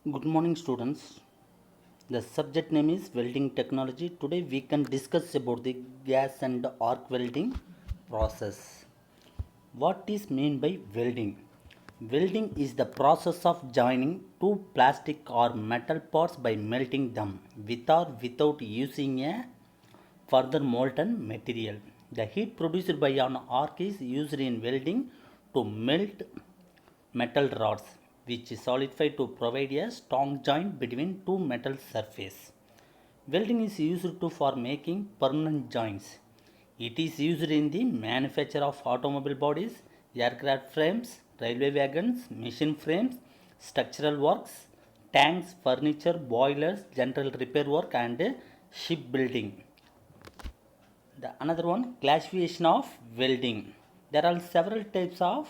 Good morning, students. The subject name is welding technology. Today we can discuss about the gas and arc welding process. What is mean by welding? Welding is the process of joining two plastic or metal parts by melting them with or without using a further molten material. The heat produced by an arc is used in welding to melt metal rods which solidify to provide a strong joint between two metal surfaces. Welding is used for making permanent joints. It is used in the manufacture of automobile bodies, aircraft frames, railway wagons, machine frames, structural works, tanks, furniture, boilers, general repair work and shipbuilding. The another one, classification of welding. There are several types of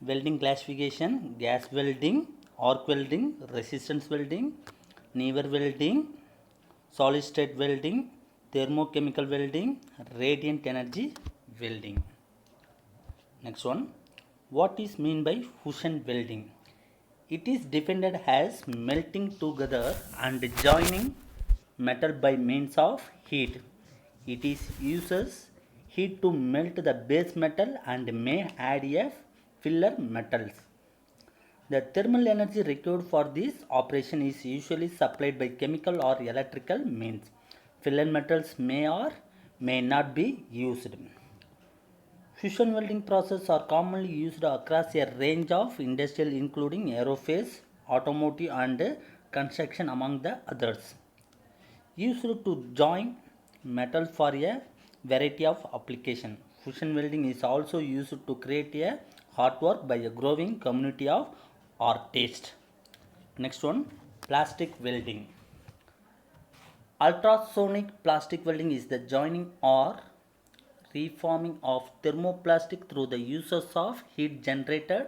welding classification: gas welding, arc welding, resistance welding, newer welding, solid state welding, thermochemical welding, radiant energy welding. Next one, what is mean by fusion welding? It is defined as melting together and joining metal by means of heat. It is uses heat to melt the base metal and may add a filler metals. The thermal energy required for this operation is usually supplied by chemical or electrical means. Filler metals may or may not be used. Fusion welding processes are commonly used across a range of industries including aerospace, automotive and construction among the others. Used to join metal for a variety of applications. Fusion welding is also used to create a artwork by a growing community of artists. Next one, plastic welding. Ultrasonic plastic welding is the joining or reforming of thermoplastic through the uses of heat generated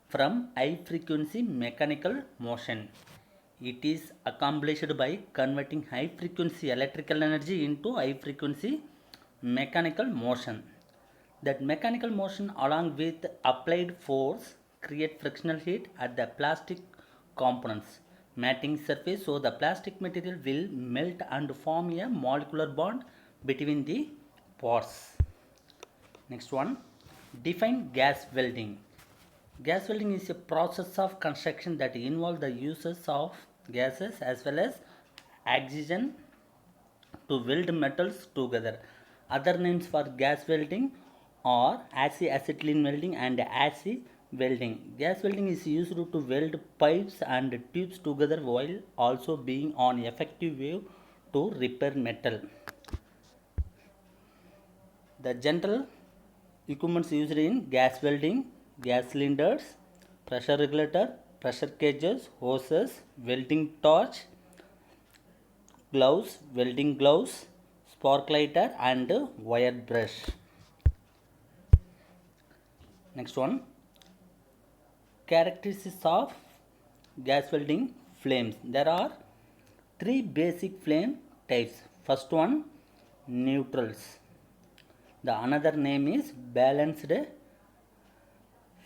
from high frequency mechanical motion. It is accomplished by converting high frequency electrical energy into high frequency mechanical motion. That mechanical motion along with applied force create frictional heat at the plastic components matting surface, so the plastic material will melt and form a molecular bond between the parts. Next one, define gas welding. Gas welding is a process of construction that involves the uses of gases as well as oxygen to weld metals together. Other names for gas welding are acetylene welding and acid welding. Gas welding is used to weld pipes and tubes together while also being an effective way to repair metal. The general equipments used in gas welding: gas cylinders, pressure regulator, pressure gauges, hoses, welding torch, gloves, welding gloves, spark lighter and wire brush. Next one, characteristics of gas welding flames. There are three basic flame types. First one, neutrals. The another name is balanced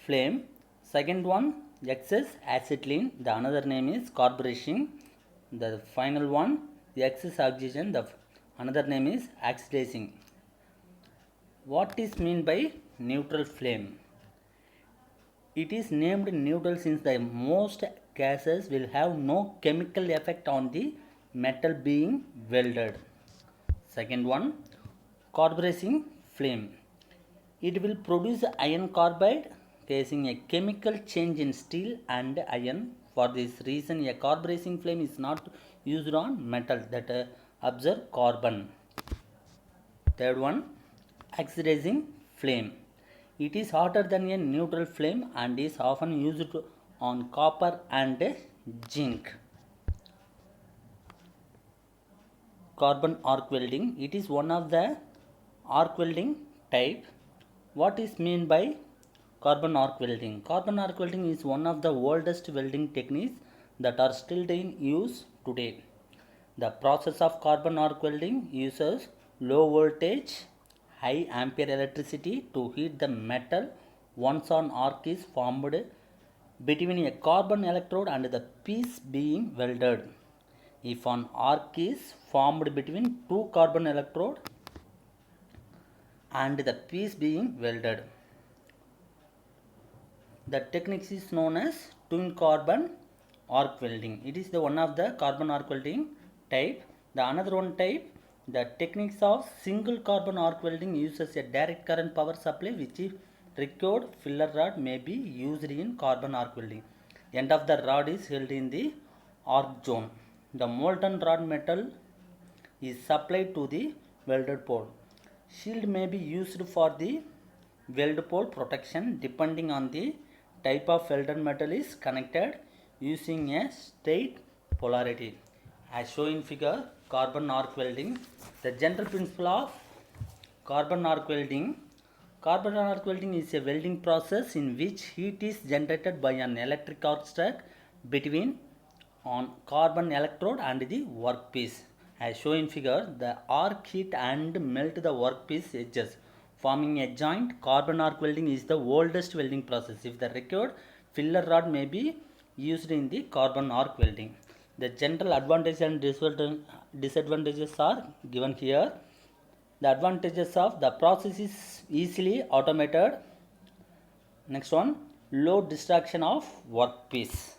flame. Second one, excess acetylene. The another name is carburation. The final one, the excess oxygen. The another name is oxidizing. What is mean by neutral flame? It is named neutral since the most gases will have no chemical effect on the metal being welded. Second one, carburizing flame. It will produce iron carbide causing a chemical change in steel and iron. For this reason, a carburizing flame is not used on metal that absorb carbon. Third one, oxidizing flame. It is hotter than a neutral flame and is often used on copper and zinc. Carbon arc welding. It is one of the arc welding type. What is meant by carbon arc welding? Carbon arc welding is one of the oldest welding techniques that are still in use today. The process of carbon arc welding uses low voltage, high ampere electricity to heat the metal. Once an arc is formed, between a carbon electrode and the piece being welded. If an arc is formed between two carbon electrode and the piece being welded, the technique is known as twin carbon arc welding. It is the one of the carbon arc welding type. The another one type, the techniques of single carbon arc welding uses a direct current power supply which is required filler rod may be used in carbon arc welding. End of the rod is held in the arc zone. The molten rod metal is supplied to the welded pole. Shield may be used for the weld pole protection depending on the type of welded metal is connected using a straight polarity. As shown in figure, carbon arc welding. The general principle of carbon arc welding. Carbon arc welding is a welding process in which heat is generated by an electric arc struck between on carbon electrode and the workpiece. As shown in figure, the arc heat and melt the workpiece edges, forming a joint. Carbon arc welding is the oldest welding process. If the required filler rod may be used in the carbon arc welding. The general advantages and disadvantages are given here. The advantages of the process is easily automated. Next one, low distraction of workpiece.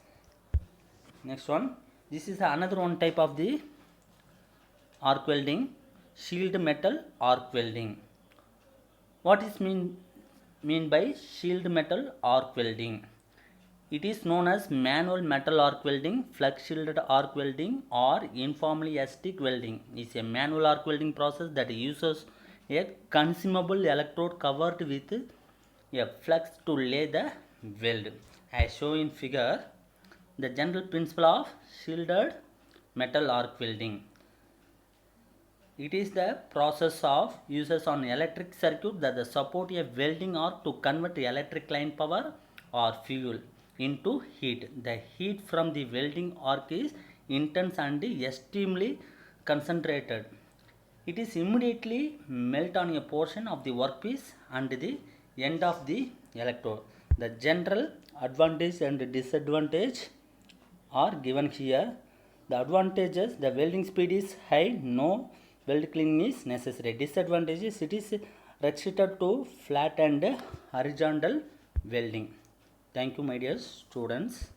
Next one, this is another one type of the arc welding, shield metal arc welding. What is mean by shield metal arc welding? It is known as manual metal arc welding, flux shielded arc welding, or informally stick welding. It is a manual arc welding process that uses a consumable electrode covered with a flux to lay the weld. As shown in figure, the general principle of shielded metal arc welding. It is the process of uses on electric circuit that support a welding arc to convert electric line power or fuel into heat. The heat from the welding arc is intense and extremely concentrated. It is immediately melt on a portion of the workpiece and the end of the electrode. The general advantage and disadvantage are given here. The advantages, the welding speed is high, no weld cleaning is necessary. Disadvantages, it is restricted to flat and horizontal welding. Thank you, my dear students.